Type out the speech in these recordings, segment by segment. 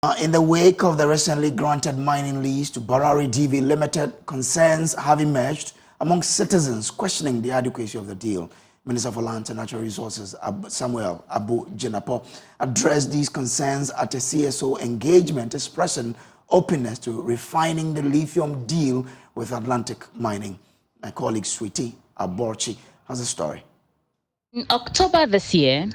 In the wake of the recently granted mining lease to Barari DV Limited, concerns have emerged among citizens questioning the adequacy of the deal. Minister for Lands and Natural Resources Samuel Abu Jinapo addressed these concerns at a CSO engagement, expressing openness to refining the lithium deal with Atlantic Mining. My colleague Sweetie Aborchi has a story. In October this year,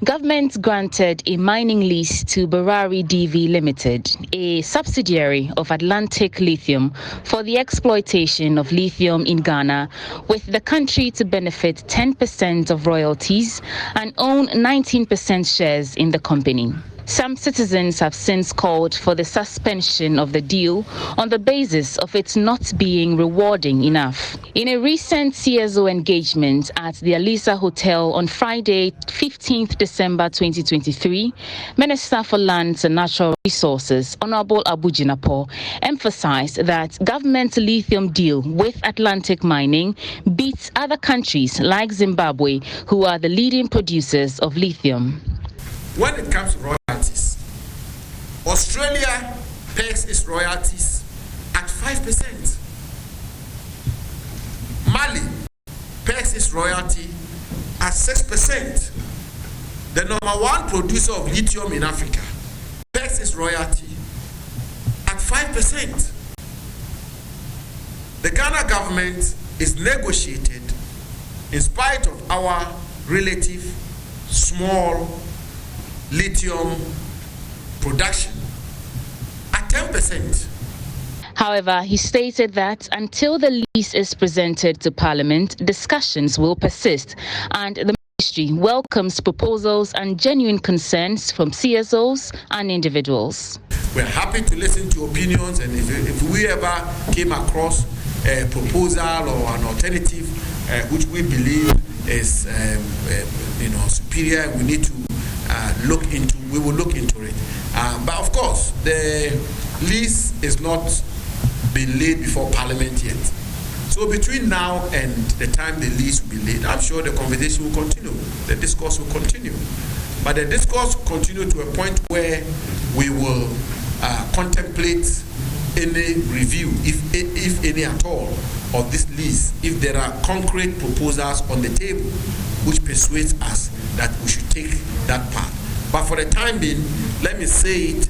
government granted a mining lease to Barari DV Limited, a subsidiary of Atlantic Lithium, for the exploitation of lithium in Ghana, with the country to benefit 10% of royalties and own 19% shares in the company. Some citizens have since called for the suspension of the deal on the basis of it not being rewarding enough. In a recent CSO engagement at the Alisa Hotel on Friday, 15th December 2023, Minister for Lands and Natural Resources, Honorable Abu Jinapo, emphasized that government lithium deal with Atlantic Mining beats other countries like Zimbabwe, who are the leading producers of lithium. When it comes to royalties, Australia pays its royalties at 5%. Mali pays its royalty at 6%. The number one producer of lithium in Africa pays its royalty at 5%. The Ghana government is negotiated in spite of our relative small lithium production at 10%. However, he stated that until the lease is presented to Parliament, discussions will persist, and the ministry welcomes proposals and genuine concerns from CSOs and individuals. We're happy to listen to opinions, and if we ever came across a proposal or an alternative which we believe is superior, we need to we will look into it. But of course, the lease is not been laid before Parliament yet. So between now and the time the lease will be laid, I'm sure the conversation will continue, the discourse will continue. But the discourse will continue to a point where we will contemplate any review, if any at all, of this lease, if there are concrete proposals on the table which persuades us that we should take that path. But for the time being, let me say it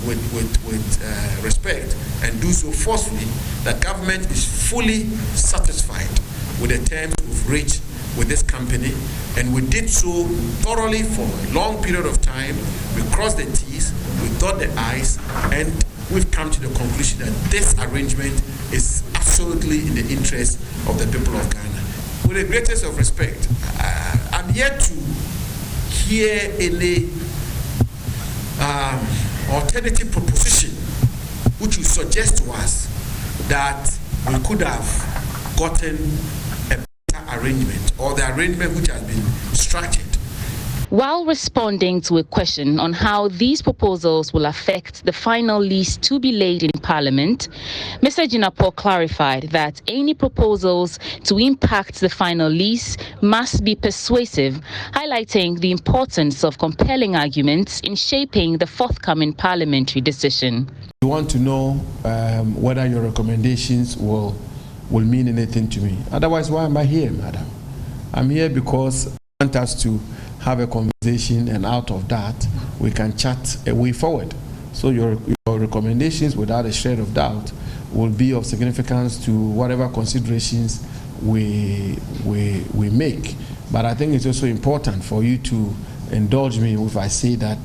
with respect, and do so forcefully, that government is fully satisfied with the terms we've reached with this company, and we did so thoroughly for a long period of time. We crossed the T's, we dot the I's, and we've come to the conclusion that this arrangement is absolutely in the interest of the people of Ghana. With the greatest of respect, I'm yet to hear any alternative proposition which would suggest to us that we could have gotten a better arrangement, or the arrangement which has been structured. While responding to a question on how these proposals will affect the final lease to be laid in Parliament, Mr. Jinapo clarified that any proposals to impact the final lease must be persuasive, highlighting the importance of compelling arguments in shaping the forthcoming parliamentary decision. We want to know whether your recommendations will mean anything to me. Otherwise, why am I here, madam? I'm here because I want us to have a conversation, and out of that we can chat a way forward. So your recommendations, without a shred of doubt, will be of significance to whatever considerations we make. But I think it's also important for you to indulge me if I say that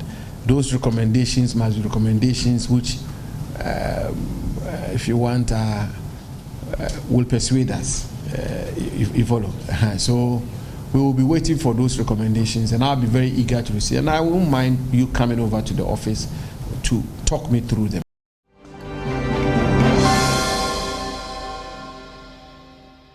those recommendations must be recommendations which, if you want, will persuade us, if you follow. So we will be waiting for those recommendations, and I'll be very eager to receive. And I won't mind you coming over to the office to talk me through them.